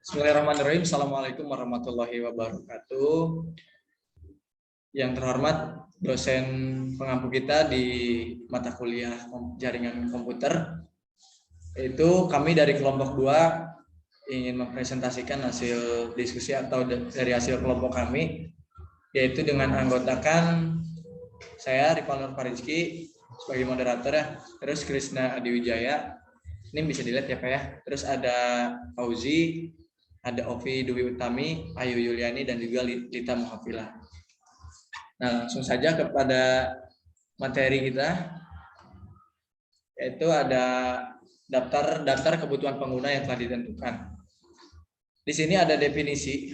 Bismillahirrahmanirrahim. Assalamualaikum warahmatullahi wabarakatuh. Yang terhormat dosen pengampu kita di mata kuliah jaringan komputer, itu kami dari kelompok 2 ingin mempresentasikan hasil diskusi atau dari hasil kelompok kami, yaitu dengan anggotakan saya Rival Nur Farizki sebagai moderator ya, terus Krisna Adiwijaya, ini bisa dilihat ya Pak ya, terus ada Fauzi, ada Ovi Dwi Utami, Ayu Yuliani, dan juga Lita Muhafilah. Nah, langsung saja kepada materi kita, yaitu ada daftar kebutuhan pengguna yang telah ditentukan. Di sini ada definisi,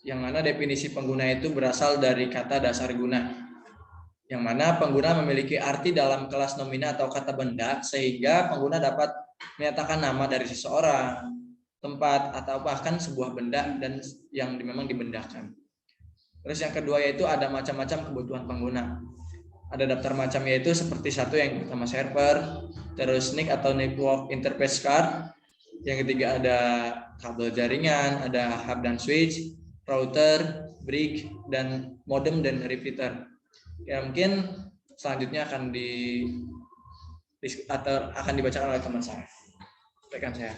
yang mana definisi pengguna itu berasal dari kata dasar guna, yang mana pengguna memiliki arti dalam kelas nomina atau kata benda, sehingga pengguna dapat menyatakan nama dari seseorang, tempat, atau bahkan sebuah benda dan yang memang dibendakan. Terus yang kedua yaitu ada macam-macam kebutuhan pengguna. Ada daftar macam, yaitu seperti satu yang pertama server, terus NIC atau network interface card. Yang ketiga ada kabel jaringan, ada hub dan switch, router, brick, dan modem dan repeater. Ya, mungkin selanjutnya akan dibacakan oleh teman saya, rekan saya.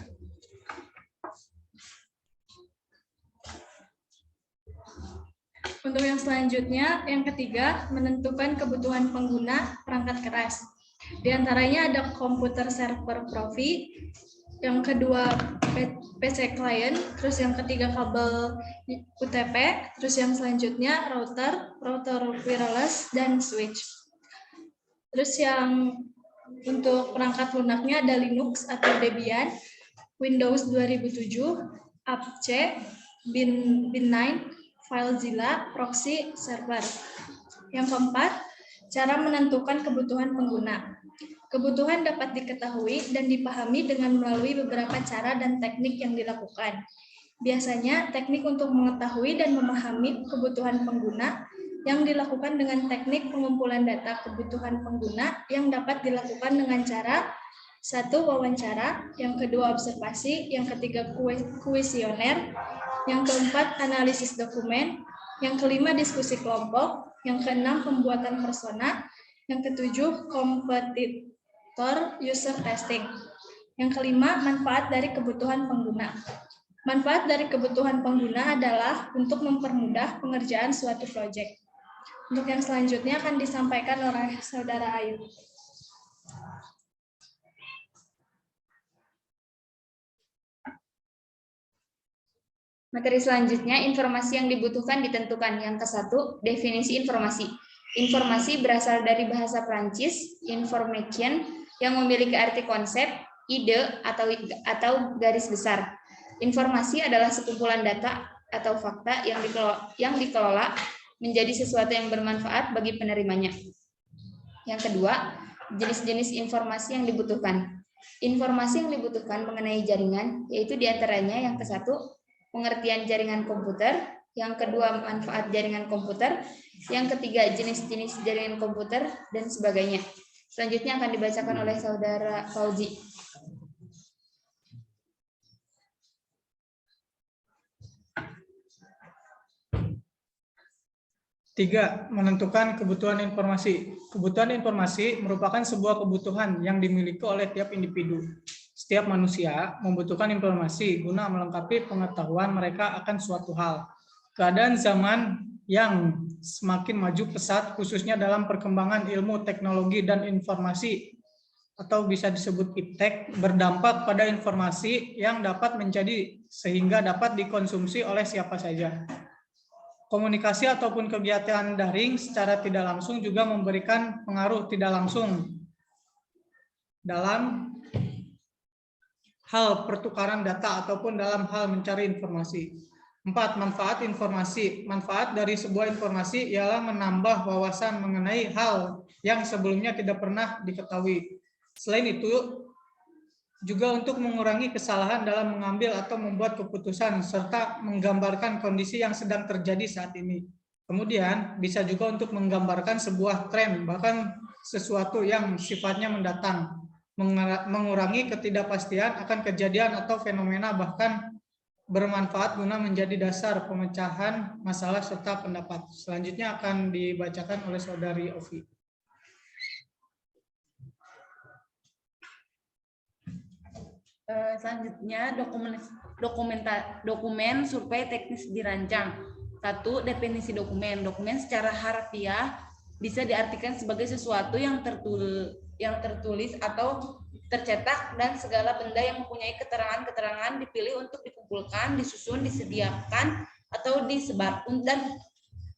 Untuk yang selanjutnya, yang ketiga, menentukan kebutuhan pengguna perangkat keras. Di antaranya ada komputer server profi, yang kedua PC client, terus yang ketiga kabel UTP, terus yang selanjutnya router wireless, dan switch. Terus yang untuk perangkat lunaknya ada Linux atau Debian, Windows 2007, apt, bin9, FileZilla, proxy server. Yang keempat, cara menentukan kebutuhan pengguna. Kebutuhan dapat diketahui dan dipahami dengan melalui beberapa cara dan teknik yang dilakukan. Biasanya, teknik untuk mengetahui dan memahami kebutuhan pengguna yang dilakukan dengan teknik pengumpulan data kebutuhan pengguna yang dapat dilakukan dengan cara: 1. Wawancara, yang kedua observasi, yang ketiga kuesioner, yang keempat analisis dokumen, yang kelima diskusi kelompok, yang keenam pembuatan persona, yang ketujuh kompetitor user testing, yang kelima manfaat dari kebutuhan pengguna. Manfaat dari kebutuhan pengguna adalah untuk mempermudah pengerjaan suatu proyek. Untuk yang selanjutnya akan disampaikan oleh Saudara Ayu. Materi selanjutnya, informasi yang dibutuhkan ditentukan. Yang ke-1, definisi informasi. Informasi berasal dari bahasa Prancis, information, yang memiliki arti konsep, ide, atau garis besar. Informasi adalah sekumpulan data atau fakta yang dikelola menjadi sesuatu yang bermanfaat bagi penerimanya. Yang kedua, jenis-jenis informasi yang dibutuhkan. Informasi yang dibutuhkan mengenai jaringan, yaitu diantaranya yang ke-1, pengertian jaringan komputer, yang kedua manfaat jaringan komputer, yang ketiga jenis-jenis jaringan komputer, dan sebagainya. Selanjutnya akan dibacakan oleh Saudara Fauzi. Tiga, menentukan kebutuhan informasi. Kebutuhan informasi merupakan sebuah kebutuhan yang dimiliki oleh tiap individu. Setiap manusia membutuhkan informasi guna melengkapi pengetahuan mereka akan suatu hal. Keadaan zaman yang semakin maju pesat, khususnya dalam perkembangan ilmu teknologi dan informasi, atau bisa disebut iptek, berdampak pada informasi yang dapat menjadi sehingga dapat dikonsumsi oleh siapa saja. Komunikasi ataupun kegiatan daring secara tidak langsung juga memberikan pengaruh tidak langsung dalam hal pertukaran data ataupun dalam hal mencari informasi. 4. Manfaat informasi. Manfaat dari sebuah informasi ialah menambah wawasan mengenai hal yang sebelumnya tidak pernah diketahui. Selain itu, juga untuk mengurangi kesalahan dalam mengambil atau membuat keputusan, serta menggambarkan kondisi yang sedang terjadi saat ini. Kemudian, bisa juga untuk menggambarkan sebuah tren, bahkan sesuatu yang sifatnya mendatang, mengurangi ketidakpastian akan kejadian atau fenomena, bahkan bermanfaat guna menjadi dasar pemecahan masalah serta pendapat. Selanjutnya akan dibacakan oleh Saudari Ovi. Selanjutnya dokumen survei teknis dirancang. 1. Definisi dokumen. Dokumen secara harfiah bisa diartikan sebagai sesuatu yang tertulis atau tercetak dan segala benda yang mempunyai keterangan-keterangan dipilih untuk dikumpulkan, disusun, disediakan atau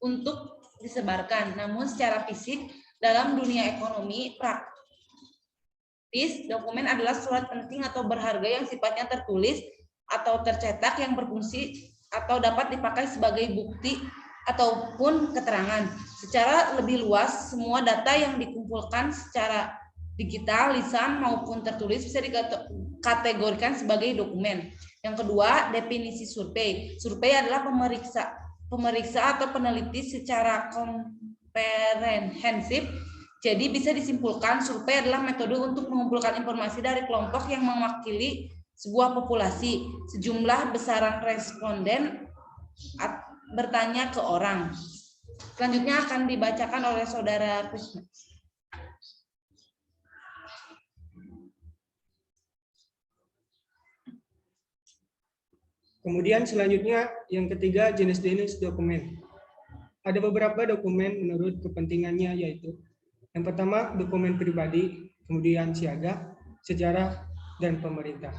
untuk disebarkan. Namun secara fisik dalam dunia ekonomi praktis, dokumen adalah surat penting atau berharga yang sifatnya tertulis atau tercetak yang berfungsi atau dapat dipakai sebagai bukti ataupun keterangan. Secara lebih luas, semua data yang dikumpulkan secara digital, lisan maupun tertulis bisa dikategorikan sebagai dokumen. Yang kedua, definisi survei. Survei adalah pemeriksa atau peneliti secara komprehensif. Jadi bisa disimpulkan survei adalah metode untuk mengumpulkan informasi dari kelompok yang mewakili sebuah populasi. Sejumlah besaran responden bertanya ke orang. Selanjutnya akan dibacakan oleh Saudara Krisna. Kemudian selanjutnya yang ketiga, jenis-jenis dokumen. Ada beberapa dokumen menurut kepentingannya, yaitu yang pertama dokumen pribadi, kemudian siaga, sejarah, dan pemerintah.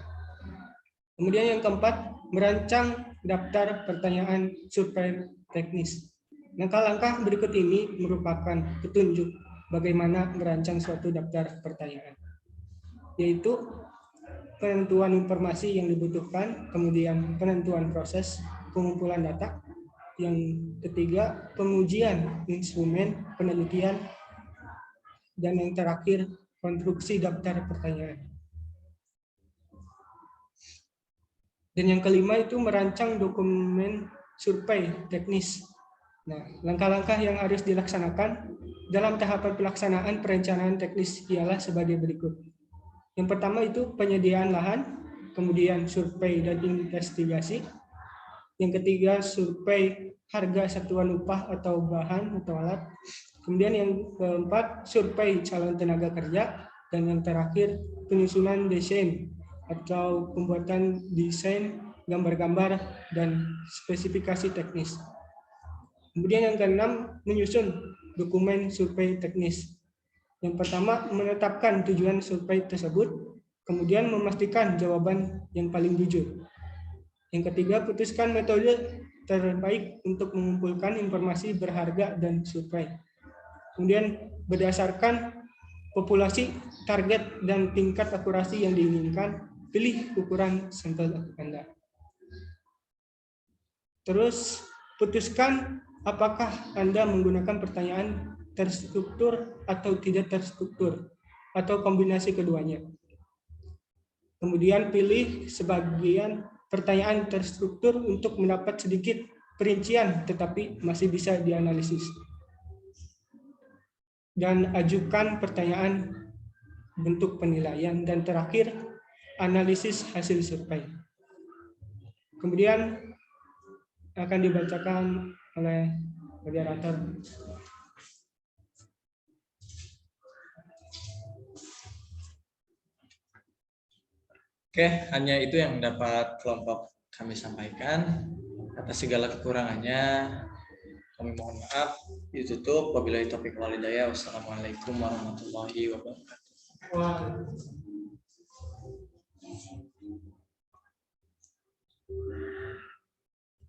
Kemudian yang keempat, merancang daftar pertanyaan survei teknis. Langkah-langkah berikut ini merupakan petunjuk bagaimana merancang suatu daftar pertanyaan, yaitu penentuan informasi yang dibutuhkan, kemudian penentuan proses pengumpulan data, yang ketiga pengujian instrumen penelitian, dan yang terakhir konstruksi daftar pertanyaan. Dan yang kelima itu merancang dokumen survei teknis. Nah, langkah-langkah yang harus dilaksanakan dalam tahapan pelaksanaan perencanaan teknis ialah sebagai berikut. Yang pertama itu penyediaan lahan, kemudian survei dan investigasi. Yang ketiga survei harga satuan upah atau bahan atau alat. Kemudian yang keempat survei calon tenaga kerja. Dan yang terakhir penyusunan desain atau pembuatan desain, gambar-gambar, dan spesifikasi teknis. Kemudian yang keenam menyusun dokumen survei teknis. Yang pertama, menetapkan tujuan survei tersebut, kemudian memastikan jawaban yang paling jujur. Yang ketiga, putuskan metode terbaik untuk mengumpulkan informasi berharga dan survei. Kemudian, berdasarkan populasi, target, dan tingkat akurasi yang diinginkan, pilih ukuran sampel Anda. Terus, putuskan apakah Anda menggunakan pertanyaan terstruktur atau tidak terstruktur, atau kombinasi keduanya. Kemudian pilih sebagian pertanyaan terstruktur untuk mendapat sedikit perincian tetapi masih bisa dianalisis. Dan ajukan pertanyaan bentuk penilaian, dan terakhir analisis hasil survei. Kemudian akan dibacakan oleh moderator. Oke, hanya itu yang dapat kelompok kami sampaikan. Atas segala kekurangannya, kami mohon maaf. Ditutup. Wabillahi taufiq wal hidayah. Wassalamualaikum warahmatullahi wabarakatuh.